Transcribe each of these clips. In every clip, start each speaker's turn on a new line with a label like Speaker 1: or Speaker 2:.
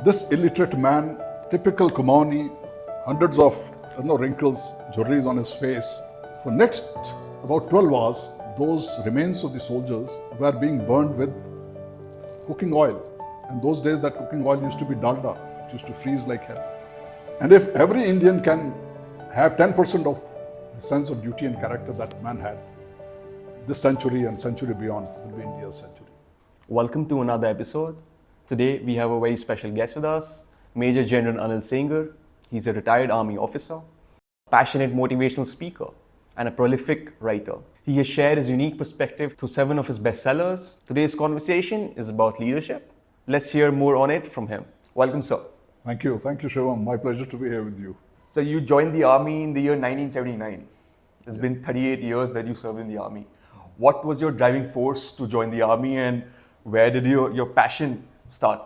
Speaker 1: This illiterate man, typical Kumaoni, hundreds of wrinkles, jewelries on his face. For next about 12 hours, those remains of the soldiers were being burned with cooking oil. And those days that cooking oil used to be dalda. It used to freeze like hell. And if every Indian can have 10% of the sense of duty and character that man had, this century and century beyond will be India's century.
Speaker 2: Welcome to another episode. Today we have a very special guest with us, Major General Anil Sengar. He's a retired army officer, passionate motivational speaker, and a prolific writer. He has shared his unique perspective through 7 of his bestsellers. Today's conversation is about leadership. Let's hear more on it from him. Welcome, sir.
Speaker 1: Thank you, Shivam. My pleasure to be here with you.
Speaker 2: So you joined the army in the year 1979. It's been 38 years that you served in the army. What was your driving force to join the army, and where did your passion start?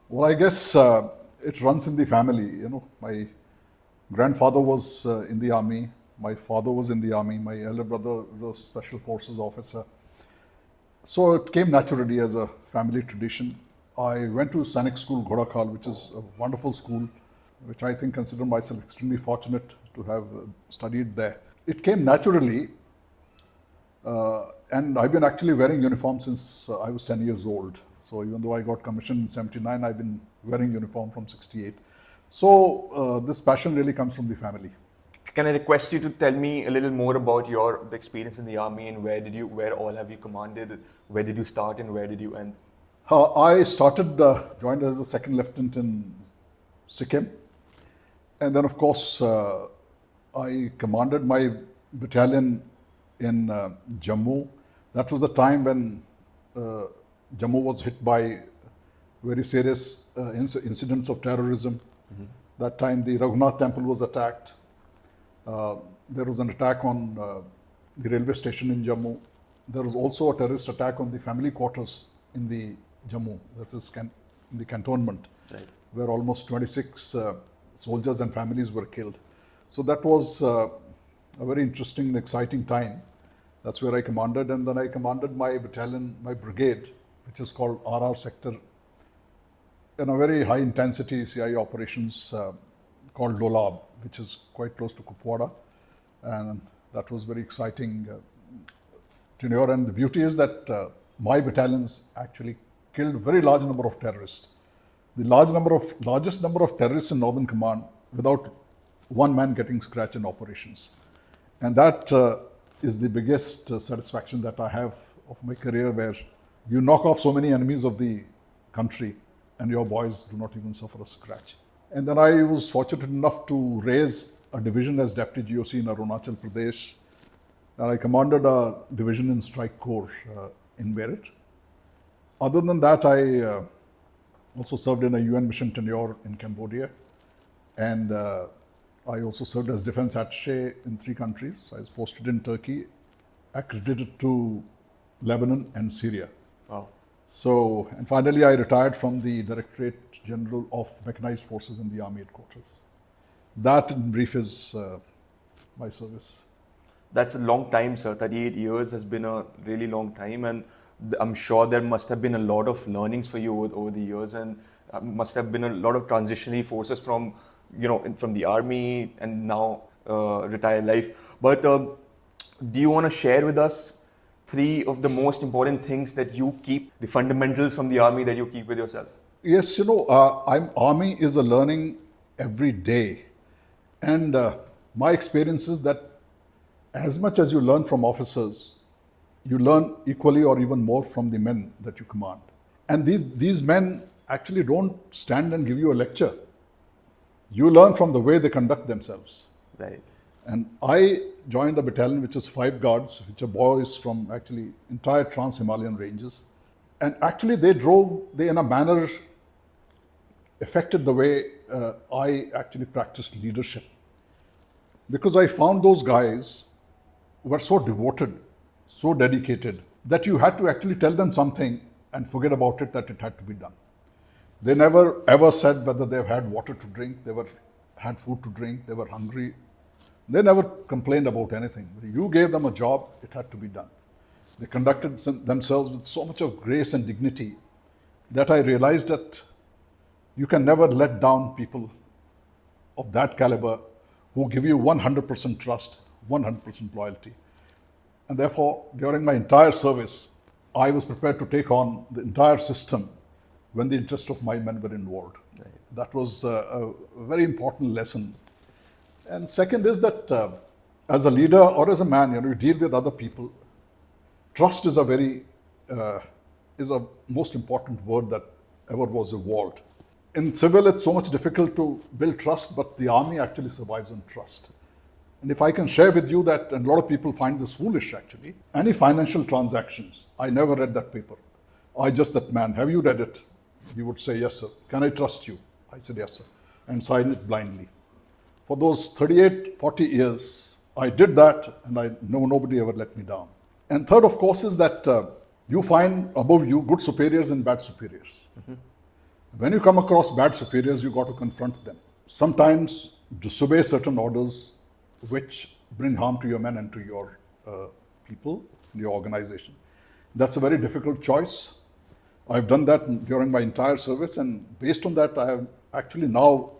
Speaker 1: Well, I guess it runs in the family. My grandfather was in the army. My father was in the army. My elder brother was a special forces officer. So it came naturally as a family tradition. I went to Sainik School, Ghodakhal, which is a wonderful school, which I think consider myself extremely fortunate to have studied there. It came naturally, and I've been actually wearing uniform since I was 10 years old. So even though I got commissioned in 79, I've been wearing uniform from 68. So this passion really comes from the family.
Speaker 2: Can I request you to tell me a little more about the experience in the army, and where all have you commanded? Where did you start and where did you end?
Speaker 1: I joined as a second lieutenant in Sikkim. And then, of course, I commanded my battalion in Jammu. That was the time when Jammu was hit by very serious incidents of terrorism. Mm-hmm. That time the Raghunath temple was attacked. There was an attack on the railway station in Jammu. There was also a terrorist attack on the family quarters in the Jammu, that is in the cantonment, right, where almost 26 soldiers and families were killed. So that was a very interesting and exciting time. That's where I commanded, and then I commanded my battalion, my brigade, which is called RR sector, in a very high intensity CI operations called DOAP, which is quite close to Kupwara, and that was very exciting tenure. And the beauty is that my battalions actually killed a very large number of terrorists. The largest number of terrorists in Northern Command without one man getting scratched in operations. And that is the biggest satisfaction that I have of my career, where you knock off so many enemies of the country and your boys do not even suffer a scratch. And then I was fortunate enough to raise a division as Deputy GOC in Arunachal Pradesh. And I commanded a division in Strike Corps in Meerut. Other than that, I also served in a UN mission tenure in Cambodia. And I also served as defense attaché in 3 countries. I was posted in Turkey, accredited to Lebanon and Syria.
Speaker 2: Wow.
Speaker 1: So, and finally I retired from the Directorate General of Mechanized Forces in the Army Headquarters. That in brief is my service.
Speaker 2: That's a long time, sir. 38 years has been a really long time, and I'm sure there must have been a lot of learnings for you over the years, and must have been a lot of transitionary forces from the army and now retired life. But do you want to share with us 3 of the most important things that you keep, the fundamentals from the army that you keep with yourself?
Speaker 1: Yes, army is a learning every day. And my experience is that as much as you learn from officers, you learn equally or even more from the men that you command. And these men actually don't stand and give you a lecture. You learn from the way they conduct themselves.
Speaker 2: Right.
Speaker 1: And I joined a battalion which is 5 guards, which are boys from actually entire Trans-Himalayan ranges. And actually they in a manner affected the way I actually practiced leadership. Because I found those guys were so devoted, so dedicated, that you had to actually tell them something and forget about it, that it had to be done. They never ever said whether they've had water to drink, had food to drink, they were hungry. They never complained about anything. You gave them a job, it had to be done. They conducted themselves with so much of grace and dignity that I realized that You can never let down people of that caliber who give you 100% trust, 100% loyalty. And therefore, during my entire service, I was prepared to take on the entire system when the interests of my men were involved.
Speaker 2: Right.
Speaker 1: That was a very important lesson. And second is that as a leader or as a man, you deal with other people. Trust is is a most important word that ever was evolved. In civil, it's so much difficult to build trust, but the army actually survives on trust. And if I can share with you that, and a lot of people find this foolish actually, any financial transactions, I never read that paper. I just that man, have you read it? He would say, yes, sir. Can I trust you? I said, yes, sir. And sign it blindly. For those 38, 40 years, I did that, and I know nobody ever let me down. And third, of course, is that you find above you good superiors and bad superiors. Mm-hmm. When you come across bad superiors, you got to confront them. Sometimes disobey certain orders which bring harm to your men and to your people, your organization. That's a very difficult choice. I've done that during my entire service, and based on that, I am actually now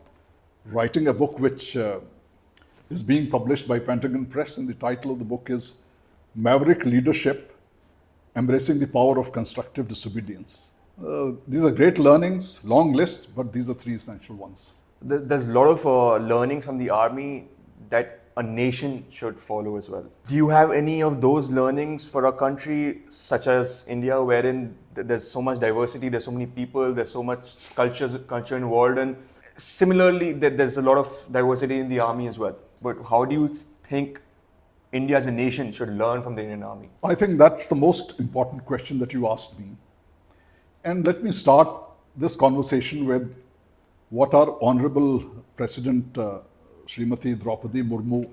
Speaker 1: writing a book which is being published by Pentagon Press, and the title of the book is Maverick Leadership, Embracing the Power of Constructive Disobedience. These are great learnings, long list, but these are three essential ones.
Speaker 2: There's a lot of learnings from the army that a nation should follow as well. Do you have any of those learnings for a country such as India, wherein there's so much diversity, there's so many people, there's so much culture involved, and similarly, there's a lot of diversity in the army as well. But how do you think India as a nation should learn from the Indian Army?
Speaker 1: I think that's the most important question that you asked me. And let me start this conversation with what our Honorable President Srimati Draupadi Murmu,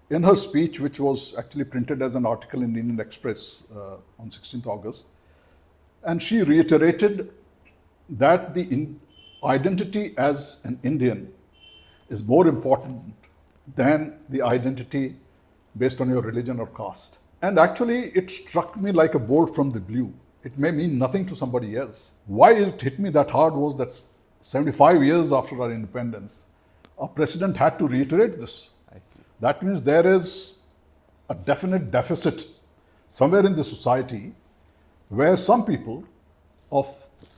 Speaker 1: in her speech, which was actually printed as an article in Indian Express on 16th August, and she reiterated that the identity as an Indian is more important than the identity based on your religion or caste. And actually, it struck me like a bolt from the blue. It may mean nothing to somebody else. Why it hit me that hard was that 75 years after our independence, our president had to reiterate this. That means there is a definite deficit somewhere in the society where some people of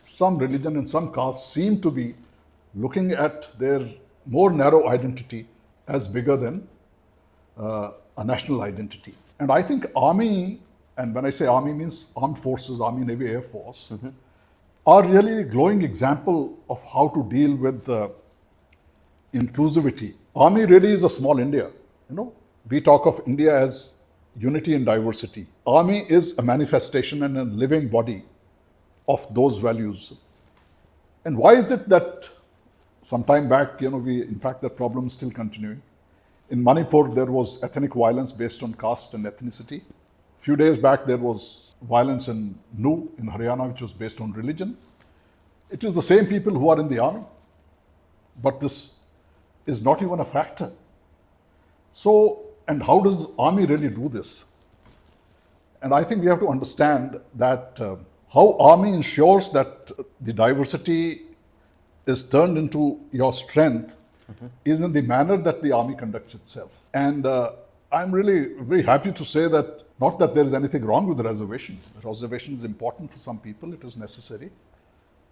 Speaker 1: some religion and some caste seem to be looking at their more narrow identity as bigger than a national identity. And I think army, and when I say army means armed forces, army, navy, air force, are really a glowing example of how to deal with inclusivity. Army really is a small India. We talk of India as unity and diversity. Army is a manifestation and a living body of those values. And why is it that some time back, in fact, that problem is still continuing. In Manipur, there was ethnic violence based on caste and ethnicity. A few days back, there was violence in Nu in Haryana, which was based on religion. It is the same people who are in the army, but this is not even a factor. So, and how does the army really do this? And I think we have to understand that how army ensures that the diversity is turned into your strength is in the manner that the army conducts itself. And I'm really very happy to say that, not that there is anything wrong with the reservation. The reservation is important for some people, it is necessary.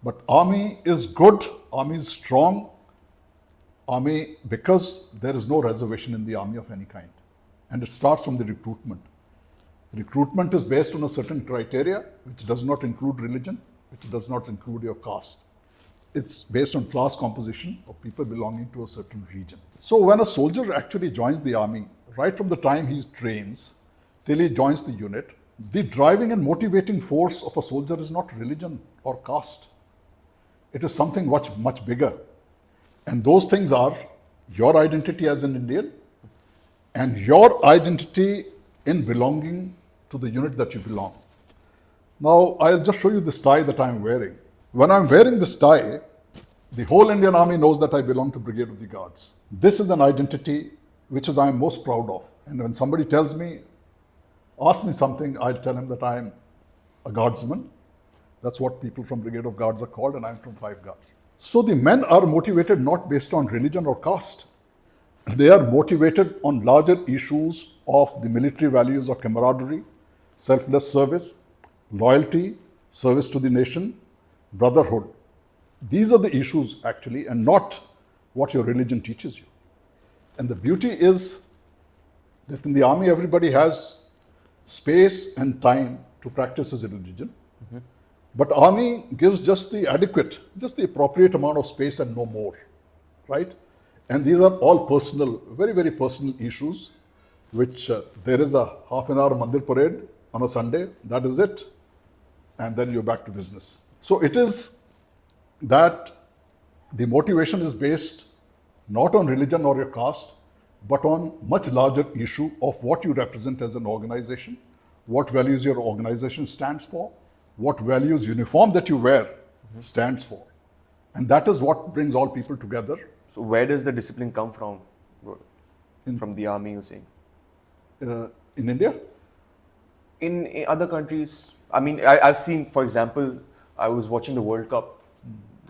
Speaker 1: But army is good, army is strong, army, because there is no reservation in the army of any kind. And it starts from the recruitment. Recruitment is based on a certain criteria, which does not include religion, which does not include your caste. It's based on class composition of people belonging to a certain region. So when a soldier actually joins the army, right from the time he trains till he joins the unit, the driving and motivating force of a soldier is not religion or caste. It is something much, much bigger. And those things are your identity as an Indian and your identity in belonging to the unit that you belong. Now, I'll just show you this tie that I'm wearing. When I'm wearing this tie, the whole Indian Army knows that I belong to Brigade of the Guards. This is an identity which is I'm most proud of. And when somebody tells me, asks me something, I'll tell him that I'm a guardsman. That's what people from Brigade of Guards are called, and I'm from 5 Guards. So the men are motivated not based on religion or caste. They are motivated on larger issues of the military values of camaraderie, selfless service, loyalty, service to the nation, brotherhood. These are the issues actually, and not what your religion teaches you. And the beauty is that in the army, everybody has space and time to practice his religion. But army gives just the adequate, just the appropriate amount of space and no more, right? And these are all personal, very, very personal issues, which there is a half an hour mandir parade on a Sunday, that is it, and then you're back to business. So it is that the motivation is based not on religion or your caste, but on much larger issue of what you represent as an organization, what values your organization stands for, what values uniform that you wear stands for. And that is what brings all people together.
Speaker 2: So where does the discipline come from? From the army, you're saying?
Speaker 1: In India?
Speaker 2: In other countries, I mean, I've seen, for example, I was watching the World Cup,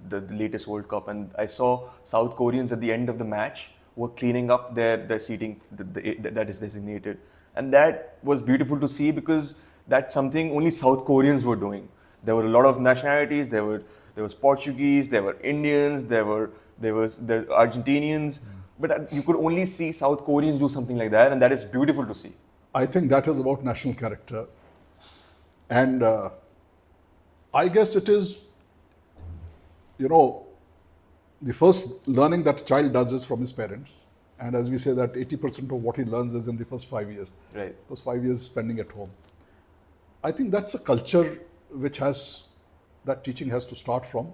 Speaker 2: the latest World Cup, and I saw South Koreans at the end of the match were cleaning up their seating that is designated. And that was beautiful to see because that's something only South Koreans were doing. There were a lot of nationalities. There was Portuguese, there were Indians, there was the Argentinians, but you could only see South Koreans do something like that, and that is beautiful to see.
Speaker 1: I think that is about national character. And I guess it is, the first learning that a child does is from his parents. And as we say that 80% of what he learns is in the first 5 years.
Speaker 2: Right.
Speaker 1: Those 5 years spending at home. I think that's a culture which that teaching has to start from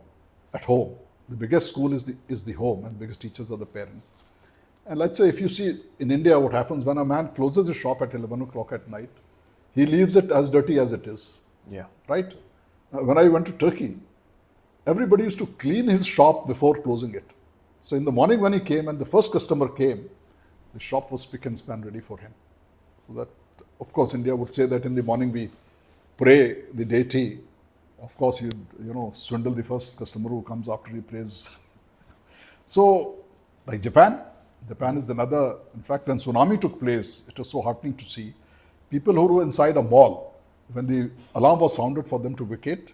Speaker 1: at home. The biggest school is the home, and the biggest teachers are the parents. And let's say if you see in India what happens when a man closes his shop at 11 o'clock at night, he leaves it as dirty as it is.
Speaker 2: Yeah.
Speaker 1: Right? When I went to Turkey, everybody used to clean his shop before closing it. So in the morning when he came and the first customer came, the shop was spick and span ready for him. So that, of course, India would say that in the morning we pray the deity. Of course, you swindle the first customer who comes after he prays. So, like Japan is another. In fact, when tsunami took place, it was so heartening to see people who were inside a mall. When the alarm was sounded for them to vacate,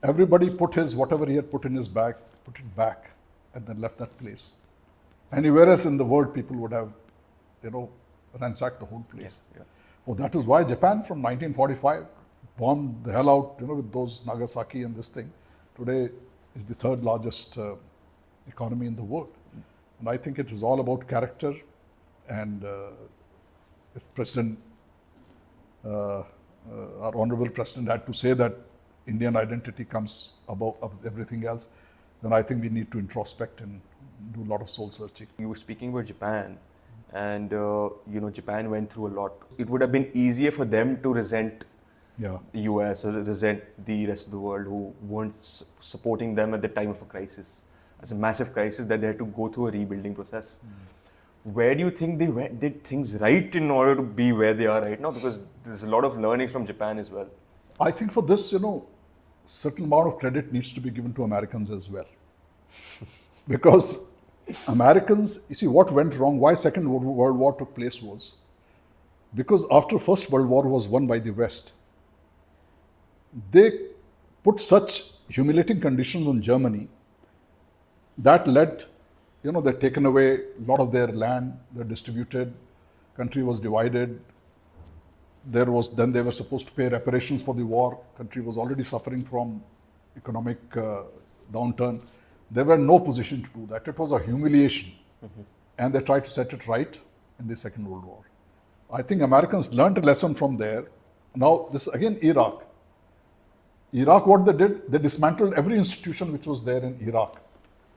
Speaker 1: everybody put whatever he had put in his bag, put it back, and then left that place. Anywhere else in the world, people would have, ransacked the whole place.
Speaker 2: Yeah.
Speaker 1: Well, that is why Japan from 1945 bombed the hell out, with those Nagasaki and this thing. Today is the third largest economy in the world. And I think it is all about character. And if our Honorable President had to say that Indian identity comes above everything else, then I think we need to introspect and do a lot of soul searching.
Speaker 2: You were speaking about Japan, and Japan went through a lot. It would have been easier for them to resent the US or resent the rest of the world who weren't supporting them at the time of a crisis. It's a massive crisis that they had to go through a rebuilding process. Where do you think they did things right in order to be where they are right now? Because there's a lot of learnings from Japan as well.
Speaker 1: I think for this, certain amount of credit needs to be given to Americans as well. Because Americans, you see what went wrong, why Second World War took place was because after First World War was won by the West, they put such humiliating conditions on Germany that led, they'd taken away a lot of their land, they're distributed, country was divided. Then they were supposed to pay reparations for the war. Country was already suffering from economic downturn. They were in no position to do that. It was a humiliation. And they tried to set it right in the Second World War. I think Americans learned a lesson from there. Now, this again, Iraq. Iraq, what they did, they dismantled every institution which was there in Iraq.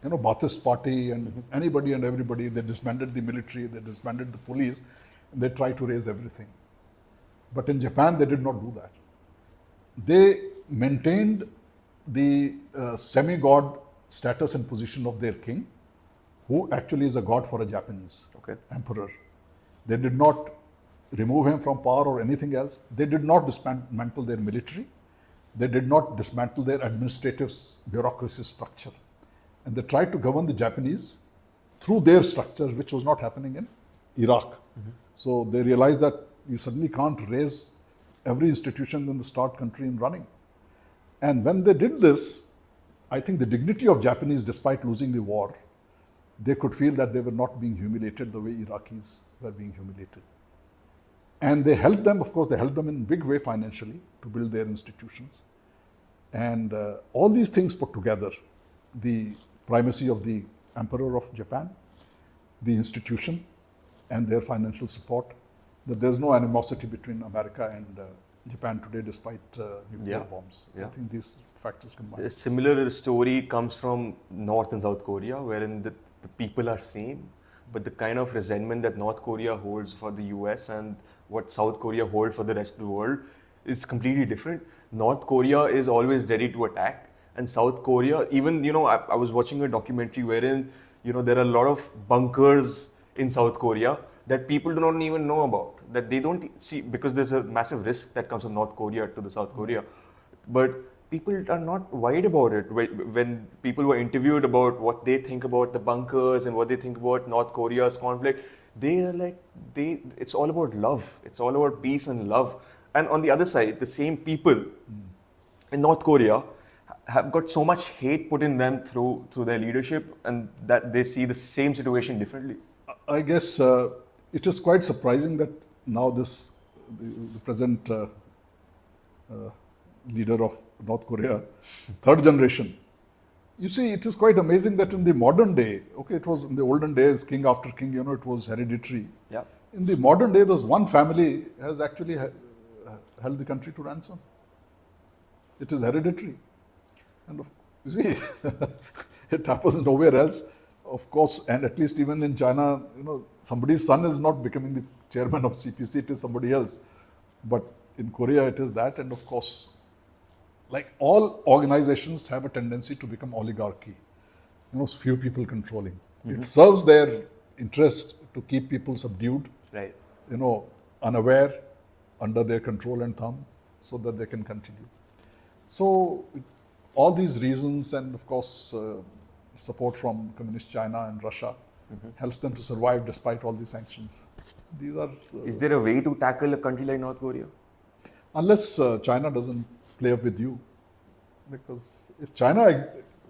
Speaker 1: Ba'athist Party and anybody and everybody, they disbanded the military, they disbanded the police, and they tried to raise everything. But in Japan, they did not do that. They maintained the semi-god status and position of their king, who actually is a god for a Japanese emperor. They did not remove him from power or anything else. They did not dismantle their military. They did not dismantle their administrative bureaucracy structure. and they tried to govern the Japanese through their structures, which was not happening in Iraq. So they realized that you suddenly can't raise every institution in the start country in running. And when they did this, I think the dignity of Japanese, despite losing the war, they could feel that they were not being humiliated the way Iraqis were being humiliated. And they helped them, of course, they helped them in a big way financially to build their institutions. And all these things put together, the primacy of the Emperor of Japan, the institution, and their financial support, that there's no animosity between America and Japan today despite nuclear bombs.
Speaker 2: Yeah.
Speaker 1: I think these factors combined.
Speaker 2: A similar story comes from North and South Korea, wherein the people are same, but the kind of resentment that North Korea holds for the US and what South Korea holds for the rest of the world is completely different. North Korea is always ready to attack, and South Korea, even, I was watching a documentary wherein, there are a lot of bunkers in South Korea that people do not even know about, that they don't see, because there's a massive risk that comes from North Korea to the South Korea. But people are not worried about it. When people were interviewed about what they think about the bunkers and what they think about North Korea's conflict, they are like, it's all about love. It's all about peace and love. And on the other side, the same people in North Korea have got so much hate put in them through their leadership, and that they see the same situation differently.
Speaker 1: I guess it is quite surprising that now the present leader of North Korea, third generation. You see, it is quite amazing that in the modern day, okay, it was in the olden days, king after king, it was hereditary.
Speaker 2: Yeah.
Speaker 1: In the modern day, there's one family has actually held the country to ransom. It is hereditary. And you see, it happens nowhere else. Of course, and at least even in China, somebody's son is not becoming the chairman of CPC, it is somebody else. But in Korea, it is that, and of course, like all organizations have a tendency to become oligarchy, few people controlling. It serves their interest to keep people subdued,
Speaker 2: right?
Speaker 1: Unaware, under their control and thumb, so that they can continue. So all these reasons, and of course, support from communist China and Russia helps them to survive despite all these sanctions. These are.
Speaker 2: Is there a way to tackle a country like North Korea?
Speaker 1: Unless China doesn't play up with you, because if China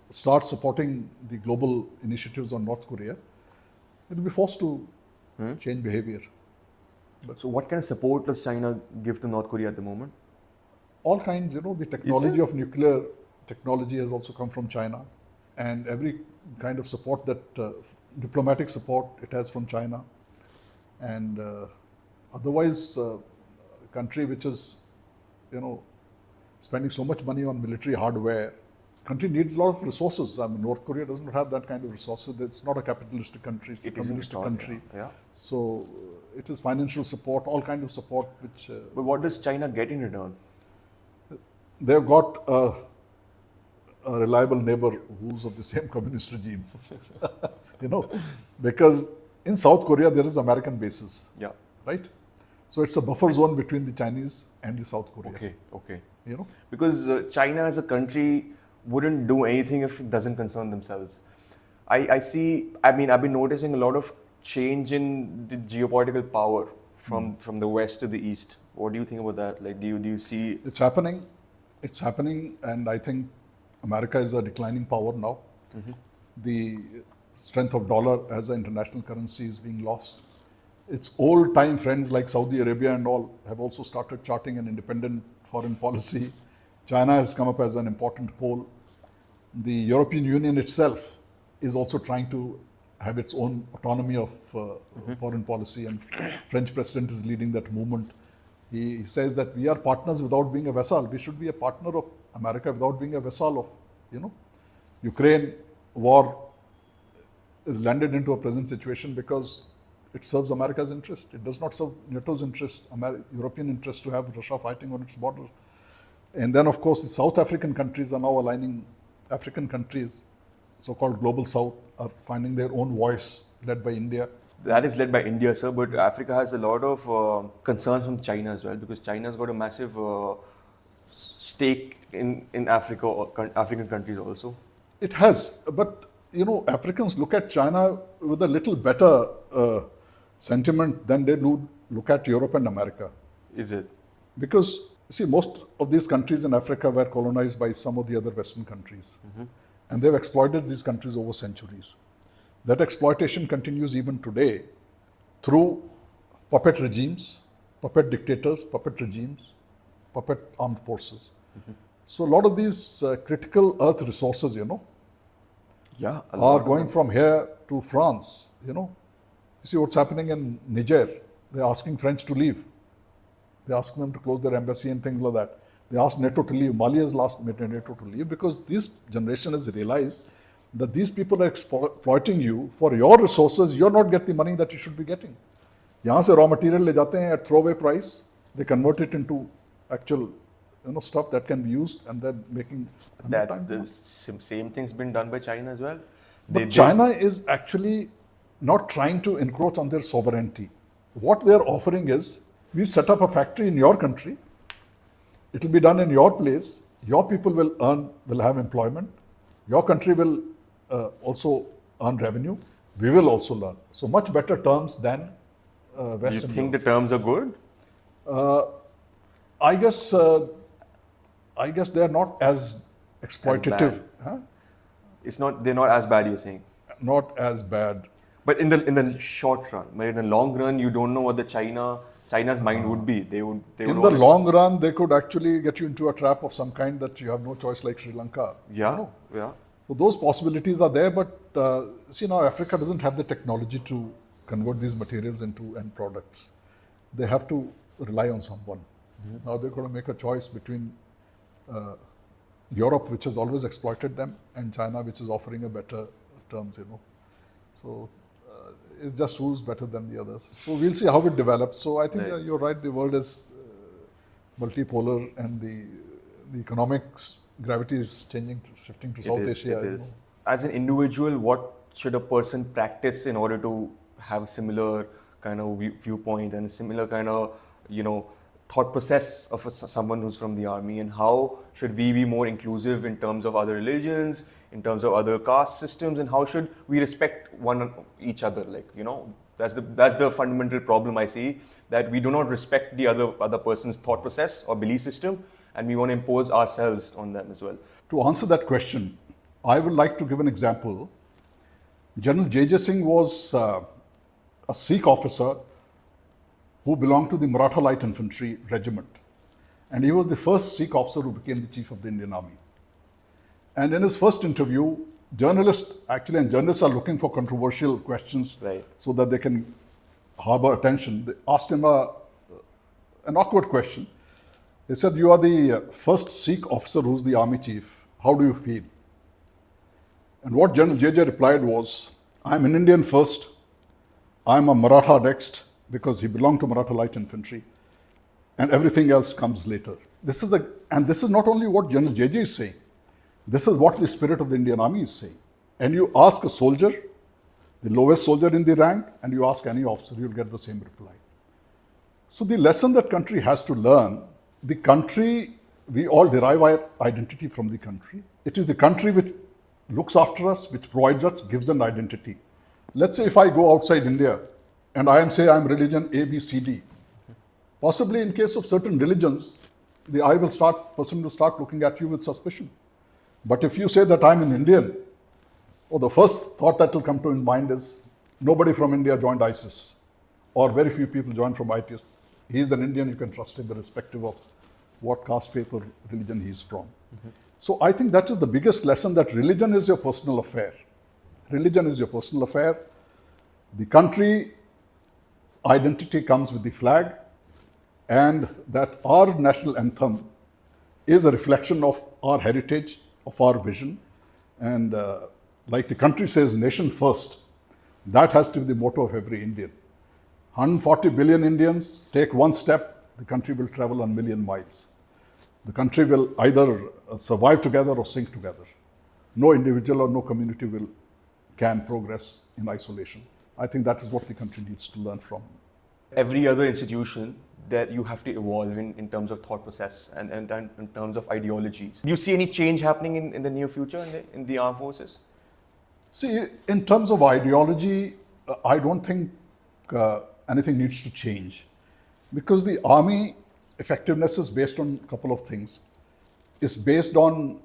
Speaker 1: starts supporting the global initiatives on North Korea, it will be forced to change behavior.
Speaker 2: So what kind of support does China give to North Korea at the moment?
Speaker 1: All kinds, the technology of nuclear technology has also come from China, and every kind of support that, diplomatic support, it has from China. And otherwise, a country which is, spending so much money on military hardware, country needs a lot of resources. I mean, North Korea doesn't have that kind of resources. It's not a capitalistic country, it's a communistic country.
Speaker 2: Yeah.
Speaker 1: So it is financial support, all kinds of support which...
Speaker 2: But what does China get in return?
Speaker 1: They've got a reliable neighbor who's of the same communist regime. Because in South Korea there is American bases.
Speaker 2: Yeah.
Speaker 1: Right? So it's a buffer zone between the Chinese and the South Korea.
Speaker 2: Okay.
Speaker 1: Because
Speaker 2: China as a country wouldn't do anything if it doesn't concern themselves. I've been noticing a lot of change in the geopolitical power from the west to the east. What do you think about that? Like, do you see?
Speaker 1: It's happening, and I think America is a declining power now. The strength of dollar as an international currency is being lost. Its old-time friends like Saudi Arabia and all have also started charting an independent foreign policy. China has come up as an important pole. The European Union itself is also trying to have its own autonomy of foreign policy, and French president is leading that movement. He says that we are partners without being a vassal. We should be a partner of America without being a vassal of, Ukraine war is landed into a present situation because it serves America's interest. It does not serve NATO's interest, European interest to have Russia fighting on its border. And then, of course, the South African countries are now aligning. African countries, so-called Global South, are finding their own voice, led by India.
Speaker 2: That is led by India, sir, but Africa has a lot of concerns from China as well, because China's got a massive stake in Africa, or African countries also.
Speaker 1: It has, but Africans look at China with a little better sentiment than they do look at Europe and America.
Speaker 2: Is it?
Speaker 1: Because, see, most of these countries in Africa were colonized by some of the other Western countries. And they've exploited these countries over centuries. That exploitation continues even today through puppet regimes, puppet dictators, puppet regimes, puppet armed forces. So a lot of these critical earth resources,
Speaker 2: Yeah.
Speaker 1: are going from here to France, You see what's happening in Niger. They're asking French to leave. They're asking them to close their embassy and things like that. They asked NATO to leave. Mali has asked NATO to leave because this generation has realized that these people are exploiting you for your resources. You're not getting the money that you should be getting. यहाँ से raw material ले जाते हैं at throwaway price. They convert it into actual stuff that can be used and then making
Speaker 2: That the same thing's been done by China as well.
Speaker 1: But China is actually not trying to encroach on their sovereignty. What they're offering is, we set up a factory in your country. It will be done in your place. Your people will have employment. Your country will also earn revenue. We will also learn. So much better terms than Western.
Speaker 2: You think the terms are good?
Speaker 1: I guess they are not as exploitative. Huh?
Speaker 2: They're not as bad, you're saying?
Speaker 1: Not as bad.
Speaker 2: But in the short run, but in the long run, you don't know what China's mind would be.
Speaker 1: In the long run, they could actually get you into a trap of some kind that you have no choice, like Sri Lanka.
Speaker 2: Yeah.
Speaker 1: So those possibilities are there, but see now Africa doesn't have the technology to convert these materials into end products. They have to rely on someone. Now they're going to make a choice between Europe, which has always exploited them, and China, which is offering a better terms. So it's just who's better than the others. So we'll see how it develops. So I think you're right. The world is multipolar, and the economics gravity is shifting to South Asia.
Speaker 2: It is. As an individual, what should a person practice in order to have a similar kind of viewpoint and a similar kind of thought process of someone who's from the army, and how should we be more inclusive in terms of other religions, in terms of other caste systems, and how should we respect each other? That's the fundamental problem I see, that we do not respect the other person's thought process or belief system, and we want to impose ourselves on them as well.
Speaker 1: To answer that question, I would like to give an example. General J.J. Singh was a Sikh officer who belonged to the Maratha Light Infantry Regiment. And he was the first Sikh officer who became the chief of the Indian Army. And in his first interview, journalists are looking for controversial questions so that they can harbor attention. They asked him an awkward question. They said, "You are the first Sikh officer who's the army chief. How do you feel?" And what General J.J. replied was, "I'm an Indian first, I'm a Maratha next," because he belonged to Maratha Light Infantry, and everything else comes later. This is not only what General J.J. is saying. This is what the spirit of the Indian Army is saying. And you ask a soldier, the lowest soldier in the rank, and you ask any officer, you'll get the same reply. So the lesson that country has to learn, the country, we all derive our identity from the country. It is the country which looks after us, which provides us, gives an identity. Let's say if I go outside India and I'm religion A, B, C, D, possibly in case of certain religions, the person will start looking at you with suspicion. But if you say that I'm an Indian, the first thought that will come to his mind is, nobody from India joined ISIS, or very few people joined from ISIS. He's an Indian, you can trust him irrespective of what caste, faith, or religion he's from. So I think that is the biggest lesson, that religion is your personal affair. Religion is your personal affair. The country identity comes with the flag, and that our national anthem is a reflection of our heritage, of our vision. And like the country says, nation first, that has to be the motto of every Indian. 140 billion Indians, take one step, the country will travel 1 million miles. The country will either survive together or sink together. No individual or no community can progress in isolation. I think that is what the country needs to learn from.
Speaker 2: Every other institution that you have to evolve in terms of thought process and in terms of ideologies. Do you see any change happening in the near future in the armed forces?
Speaker 1: See, in terms of ideology, I don't think anything needs to change because the army effectiveness is based on a couple of things. It's based on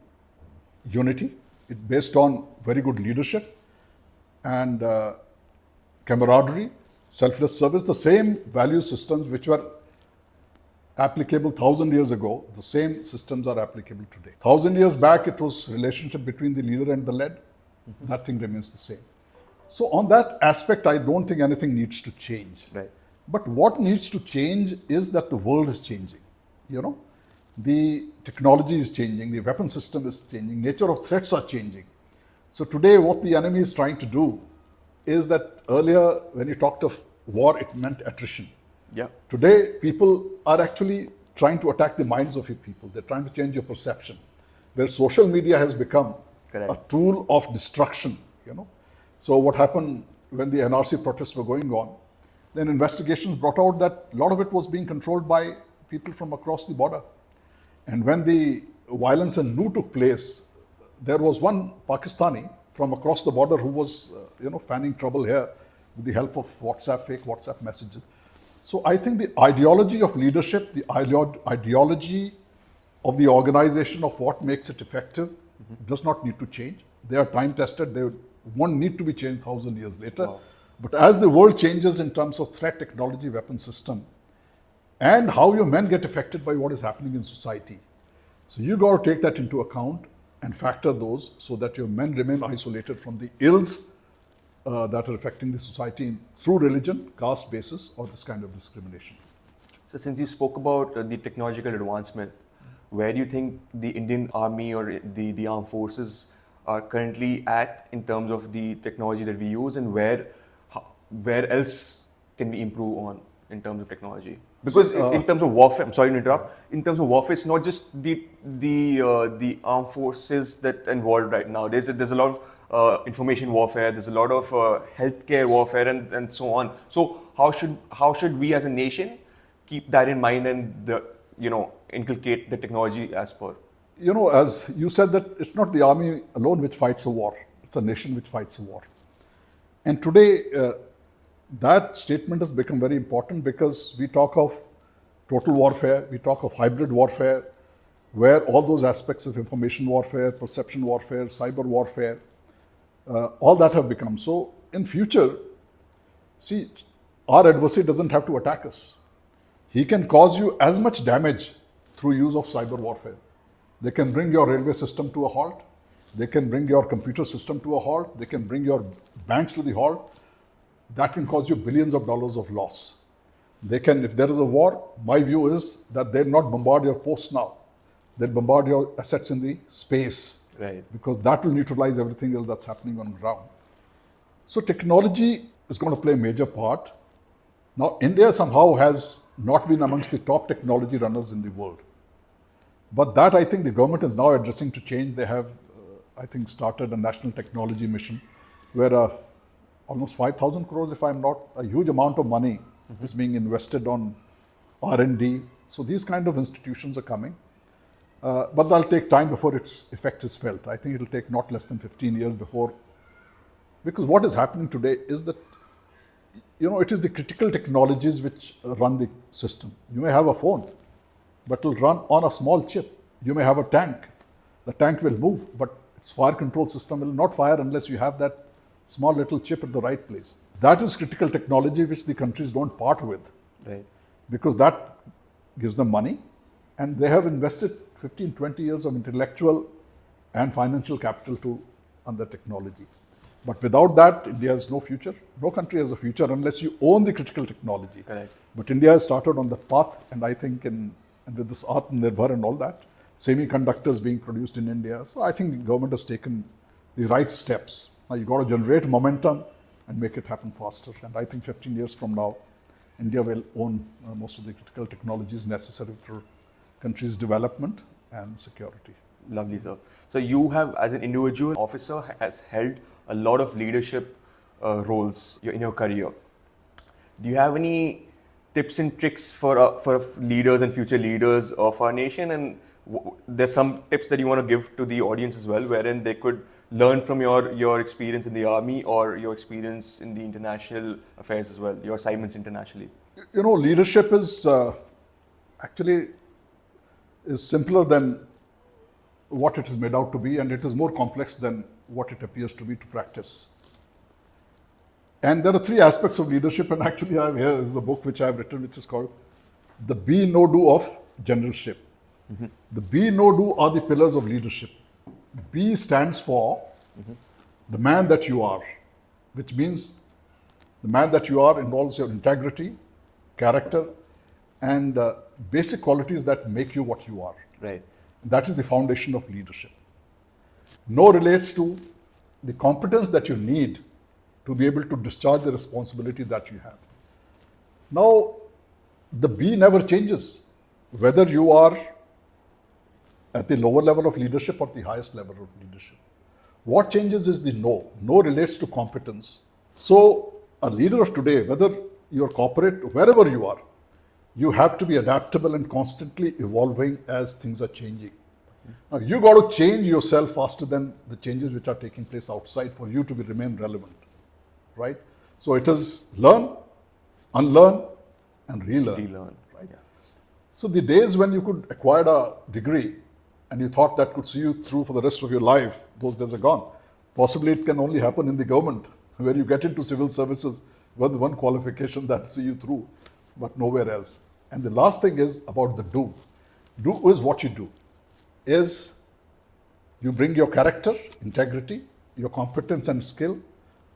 Speaker 1: unity, it's based on very good leadership and camaraderie, selfless service, the same value systems which were applicable 1,000 years ago, the same systems are applicable today. 1,000 years back, it was relationship between the leader and the led. That thing remains the same. So on that aspect, I don't think anything needs to change.
Speaker 2: Right.
Speaker 1: But what needs to change is that the world is changing. The technology is changing, the weapon system is changing, nature of threats are changing. So today, what the enemy is trying to do is that earlier, when you talked of war, it meant attrition.
Speaker 2: Yeah.
Speaker 1: Today, people are actually trying to attack the minds of your people. They're trying to change your perception. Where social media has become
Speaker 2: Correct.
Speaker 1: a tool of destruction. So what happened when the NRC protests were going on? Then investigations brought out that a lot of it was being controlled by people from across the border. And when the violence in Nu took place, there was one Pakistani from across the border who was, fanning trouble here with the help of fake WhatsApp messages. So I think the ideology of leadership, the ideology of the organization of what makes it effective does not need to change. They are time tested. They won't need to be changed 1,000 years later.
Speaker 2: Wow.
Speaker 1: But as the world changes in terms of threat, technology, weapon system, and how your men get affected by what is happening in society. So you got to take that into account and factor those so that your men remain isolated from the ills that are affecting the society through religion, caste basis, or this kind of discrimination.
Speaker 2: So since you spoke about the technological advancement, where do you think the Indian Army or the armed forces are currently at in terms of the technology that we use, and where else can we improve on in terms of technology? Because in terms of warfare, I'm sorry to interrupt. In terms of warfare, it's not just the armed forces that are involved right now. There's a lot of information warfare. There's a lot of healthcare warfare and so on. So how should we as a nation keep that in mind and inculcate the technology as per?
Speaker 1: As you said, that it's not the army alone which fights a war. It's a nation which fights a war. And today, that statement has become very important because we talk of total warfare, we talk of hybrid warfare, where all those aspects of information warfare, perception warfare, cyber warfare, all that have become. So in future, see, our adversary doesn't have to attack us. He can cause you as much damage through use of cyber warfare. They can bring your railway system to a halt. They can bring your computer system to a halt. They can bring your banks to the halt. That can cause you billions of dollars of loss. They can, if there is a war, my view is that they'll not bombard your posts now. They'll bombard your assets in the space.
Speaker 2: Right.
Speaker 1: Because that will neutralize everything else that's happening on ground. So technology is going to play a major part. Now, India somehow has not been amongst the top technology runners in the world. But that, I think, the government is now addressing to change. They have, I think, started a national technology mission where almost 5,000 crores, if I'm not, a huge amount of money is being invested on R&D. So these kind of institutions are coming. But that'll take time before its effect is felt. I think it'll take not less than 15 years before. Because what is happening today is that, it is the critical technologies which run the system. You may have a phone, but it'll run on a small chip. You may have a tank. The tank will move, but its fire control system will not fire unless you have that small little chip at the right place. That is critical technology which the countries don't part with.
Speaker 2: Right.
Speaker 1: Because that gives them money, and they have invested 15, 20 years of intellectual and financial capital on the technology. But without that, India has no future. No country has a future unless you own the critical technology.
Speaker 2: Correct.
Speaker 1: But India has started on the path, and I think and with this Atmanirbhar and all that, semiconductors being produced in India. So I think the government has taken the right steps. Now you got to generate momentum and make it happen faster. And I think 15 years from now, India will own most of the critical technologies necessary for country's development and security.
Speaker 2: Lovely, sir. So you have, as an individual officer, has held a lot of leadership roles in your career. Do you have any tips and tricks for leaders and future leaders of our nation? And there's some tips that you want to give to the audience as well, wherein they could learned from your experience in the army or your experience in the international affairs as well, your assignments internationally?
Speaker 1: You know, leadership is actually is simpler than what it is made out to be, and it is more complex than what it appears to be to practice. And there are three aspects of leadership, and actually I have here is a book which I have written, which is called The Be No Do of Generalship. The Be No Do are the pillars of leadership. B stands for the man that you are, which means the man that you are involves your integrity, character, and basic qualities that make you what you are.
Speaker 2: Right.
Speaker 1: That is the foundation of leadership. No relates to the competence that you need to be able to discharge the responsibility that you have. Now, the B never changes, whether you are at the lower level of leadership or the highest level of leadership. What changes is the no. No relates to competence. So, a leader of today, whether you're corporate, wherever you are, you have to be adaptable and constantly evolving as things are changing. Now, you got to change yourself faster than the changes which are taking place outside for you to remain relevant, right? So it is learn, unlearn, and relearn. Right?
Speaker 2: Yeah.
Speaker 1: So the days when you could acquire a degree and you thought that could see you through for the rest of your life, those days are gone. Possibly it can only happen in the government, where you get into civil services with one qualification that see you through, but nowhere else. And the last thing is about the do. Do is what you do. Is you bring your character, integrity, your competence and skill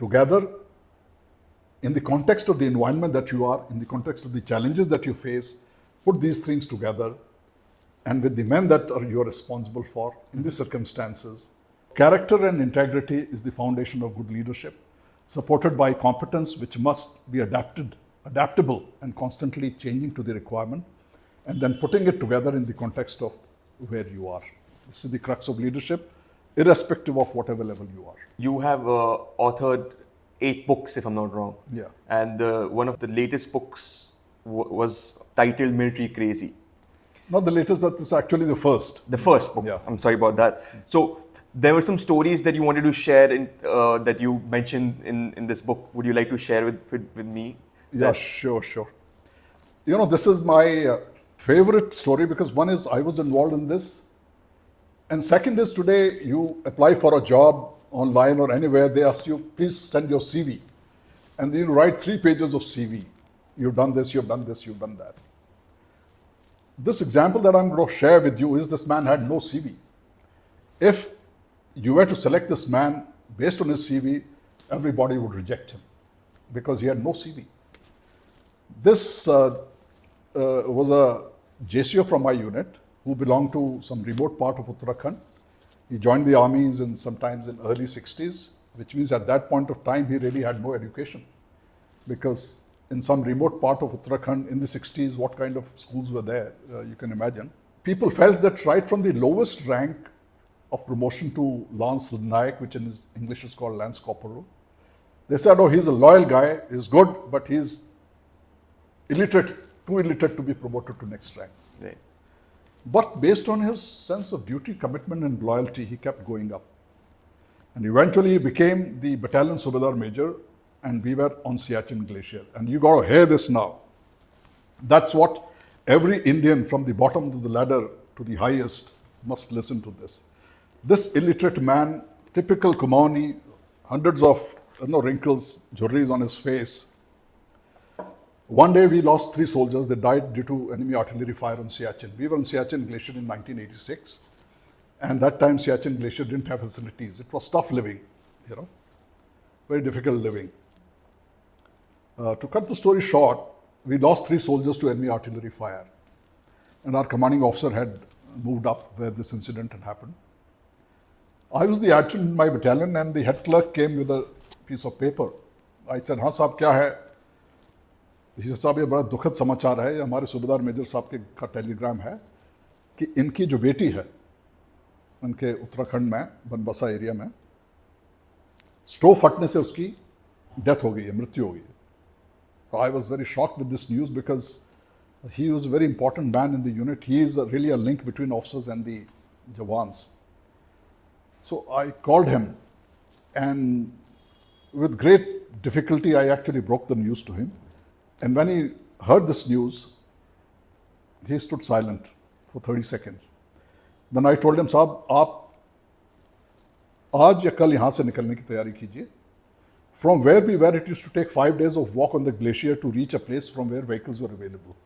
Speaker 1: together in the context of the environment that you are, in the context of the challenges that you face, put these things together, and with the men that you're responsible for in these circumstances. Character and integrity is the foundation of good leadership, supported by competence which must be adaptable and constantly changing to the requirement, and then putting it together in the context of where you are. This is the crux of leadership, irrespective of whatever level you are.
Speaker 2: You have authored 8 books, if I'm not wrong.
Speaker 1: Yeah.
Speaker 2: And one of the latest books was titled Military Crazy.
Speaker 1: Not the latest, but it's actually the first.
Speaker 2: The first book.
Speaker 1: Yeah.
Speaker 2: I'm sorry about that. So there were some stories that you wanted to share that you mentioned in this book. Would you like to share with me?
Speaker 1: Yeah, sure. You know, this is my favorite story because one is I was involved in this, and second is today you apply for a job online or anywhere, they ask you, please send your CV, and then you write 3 pages of CV. You've done this, you've done this, you've done that. This example that I'm going to share with you is this man had no CV. If you were to select this man based on his CV, everybody would reject him because he had no CV. This was a JCO from my unit who belonged to some remote part of Uttarakhand. He joined the armies sometimes in early 60s, which means at that point of time he really had no education, because in some remote part of Uttarakhand in the 60s, what kind of schools were there, you can imagine. People felt that right from the lowest rank of promotion to Lance Naik, which in English is called Lance Corporal, they said, oh, he's a loyal guy, he's good, but he's illiterate, too illiterate to be promoted to next rank.
Speaker 2: Right.
Speaker 1: But based on his sense of duty, commitment and loyalty, he kept going up. And eventually he became the battalion Subedar Major, and we were on Siachen Glacier. And you got to hear this now. That's what every Indian from the bottom of the ladder to the highest must listen to this. This illiterate man, typical Kumaoni, hundreds of wrinkles, jhurris on his face. One day we lost 3 soldiers. They died due to enemy artillery fire on Siachen. We were on Siachen Glacier in 1986. And that time Siachen Glacier didn't have facilities. It was tough living, very difficult living. To cut the story short, we lost 3 soldiers to enemy artillery fire. And our commanding officer had moved up where this incident had happened. I was the adjutant in my battalion, and the head clerk came with a piece of paper. I said, हाँ साहब क्या है? He said, साहब ये बड़ा दुखद समाचार है, ये हमारे सूबेदार मेजर साहब के का टेलीग्राम है कि इनकी जो बेटी है, उनके उत्तराखंड में बनबसा एरिया में स्टोव फटने से उसकी डेथ हो गई है, मृत्यु हो गई है. So I was very shocked with this news because he was a very important man in the unit. He is really a link between officers and the Jawans. So I called him, and with great difficulty, I actually broke the news to him. And when he heard this news, he stood silent for 30 seconds. Then I told him, साहब आप आज या कल यहाँ से निकलने की तैयारी कीजिए. From where we were, it used to take 5 days of walk on the glacier to reach a place from where vehicles were available.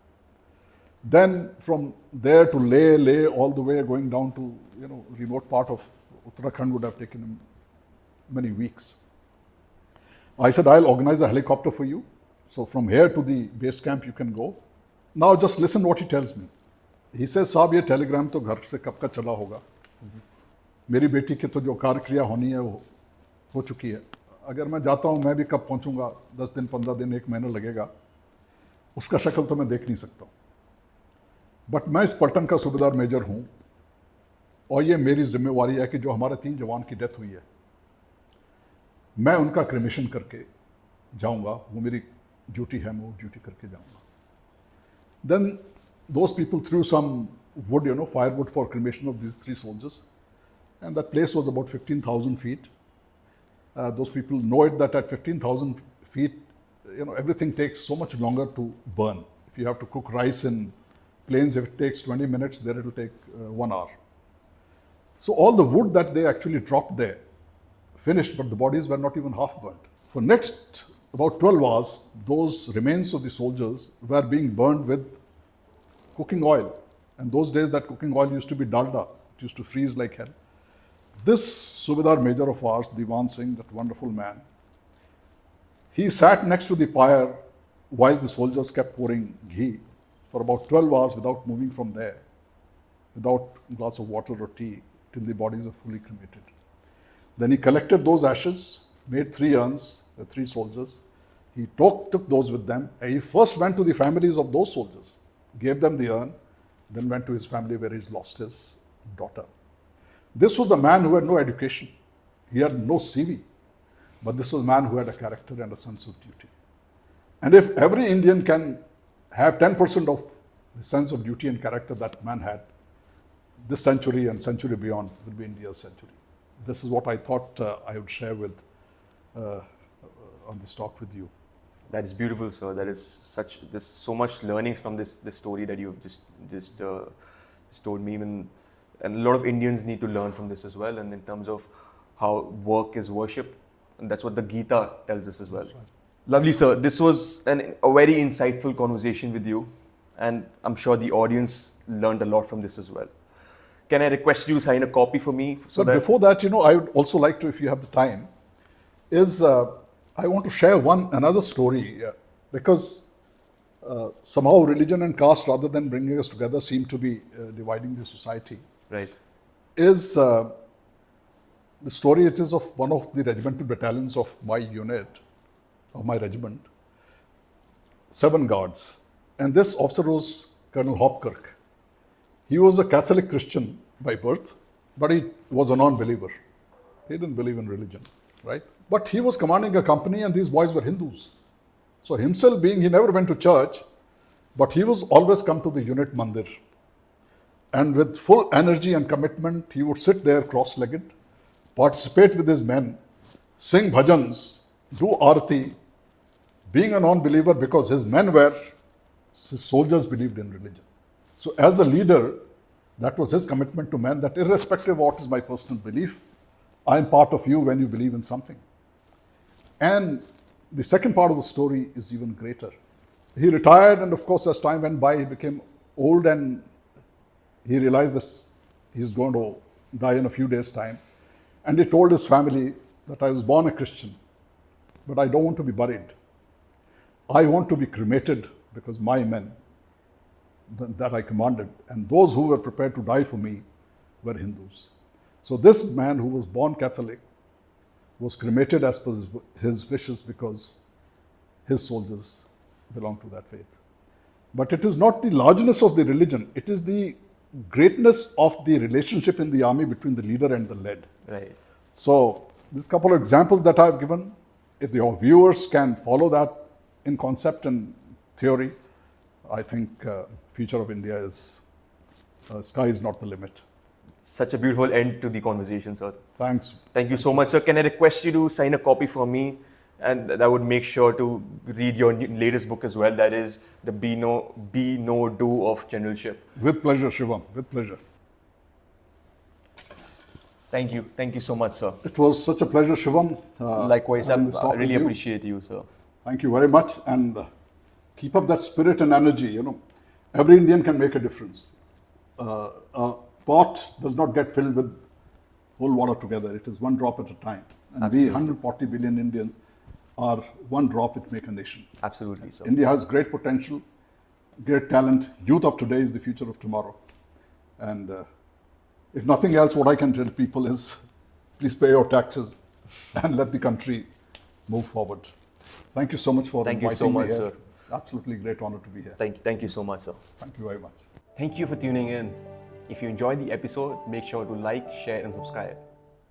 Speaker 1: Then from there to Leh, all the way going down to remote part of Uttarakhand would have taken him many weeks. I said, I'll organize a helicopter for you. So from here to the base camp you can go. Now just listen what he tells me. He says, साहब ये Telegram तो घर से कब का चला होगा. मेरी बेटी की तो जो कार्यक्रिया होनी है वो हो चुकी है. अगर मैं जाता हूँ मैं भी कब पहुँचूँगा, 10 दिन, 15 दिन, 1 महीना लगेगा, उसका शक्ल तो मैं देख नहीं सकता हूँ. बट मैं इस पलटन का सूबेदार मेजर हूँ और ये मेरी जिम्मेवारी है कि जो हमारे 3 जवान की डेथ हुई है, मैं उनका क्रिमेशन करके जाऊँगा. वो मेरी ड्यूटी है, मैं वो ड्यूटी करके जाऊँगा. Then those people threw some wood, firewood for cremation of these 3 soldiers. And that place was about 15,000 feet. Those people know it that at 15,000 feet, everything takes so much longer to burn. If you have to cook rice in plains, if it takes 20 minutes, there it will take 1 hour. So all the wood that they actually dropped there finished, but the bodies were not even half burnt. For next about 12 hours, those remains of the soldiers were being burned with cooking oil. And those days that cooking oil used to be dalda. It used to freeze like hell. This Subedar Major of ours, Diwan Singh, that wonderful man, he sat next to the pyre while the soldiers kept pouring ghee for about 12 hours without moving from there, without a glass of water or tea, till the bodies were fully cremated. Then he collected those ashes, made 3 urns, the 3 soldiers. He took those with them. And he first went to the families of those soldiers, gave them the urn, then went to his family where he's lost his daughter. This was a man who had no education. He had no CV. But this was a man who had a character and a sense of duty. And if every Indian can have 10% of the sense of duty and character that man had, this century and century beyond will be India's century. This is what I thought I would share with on this talk with you.
Speaker 2: That is beautiful, sir. There's so much learning from this story that you've just told me, and a lot of Indians need to learn from this as well. And in terms of how work is worship, and that's what the Gita tells us as well. Right. Lovely, sir. This was a very insightful conversation with you, and I'm sure the audience learned a lot from this as well. Can I request you to sign a copy for me?
Speaker 1: But before that, I would also like to, if you have the time, I want to share another story because somehow religion and caste, rather than bringing us together, seem to be dividing the society.
Speaker 2: Right.
Speaker 1: The story it is of one of the regimental battalions of my unit, of my regiment, 7 guards. And this officer was Colonel Hopkirk. He was a Catholic Christian by birth, but he was a non-believer. He didn't believe in religion, right? But he was commanding a company and these boys were Hindus. So himself he never went to church, but he was always come to the unit mandir. And with full energy and commitment, he would sit there cross-legged, participate with his men, sing bhajans, do arati, being a non-believer because his soldiers believed in religion. So as a leader, that was his commitment to men, that irrespective of what is my personal belief, I am part of you when you believe in something. And the second part of the story is even greater. He retired, and of course, as time went by, he became old and he realized this, he's going to die in a few days' time. And he told his family that I was born a Christian, but I don't want to be buried. I want to be cremated because my men that I commanded and those who were prepared to die for me were Hindus. So this man who was born Catholic was cremated as per his wishes because his soldiers belong to that faith. But it is not the largeness of the religion, it is the greatness of the relationship in the army between the leader and the led.
Speaker 2: Right.
Speaker 1: So, this couple of examples that I've given, if your viewers can follow that in concept and theory, I think future of India is, sky is not the limit.
Speaker 2: such a beautiful end to the conversation, sir.
Speaker 1: Thanks.
Speaker 2: Thank you so much, sir. Can I request you to sign a copy for me? And I would make sure to read your latest book as well. That is the Be No Do of Generalship.
Speaker 1: With pleasure, Shivam. With pleasure.
Speaker 2: Thank you. Thank you so much, sir.
Speaker 1: It was such a pleasure, Shivam.
Speaker 2: Likewise, I
Speaker 1: having this talk
Speaker 2: really
Speaker 1: with you.
Speaker 2: appreciate you, sir.
Speaker 1: Thank you very much, and keep up that spirit and energy. You know, every Indian can make a difference. A pot does not get filled with whole water together. It is one drop at a time. And we, 140 billion Indians, are one drop which make a nation.
Speaker 2: Absolutely, sir.
Speaker 1: India has great potential, great talent. Youth of today is the future of tomorrow. And if nothing else, what I can tell people is, please pay your taxes and let the country move forward. Thank you so much for
Speaker 2: Thank you
Speaker 1: inviting
Speaker 2: so
Speaker 1: me
Speaker 2: much,
Speaker 1: here.
Speaker 2: sir.
Speaker 1: It's absolutely great honor to be here.
Speaker 2: Thank you so much, sir.
Speaker 1: Thank you very much.
Speaker 2: Thank you for tuning in. If you enjoyed the episode, make sure to like, share, and subscribe.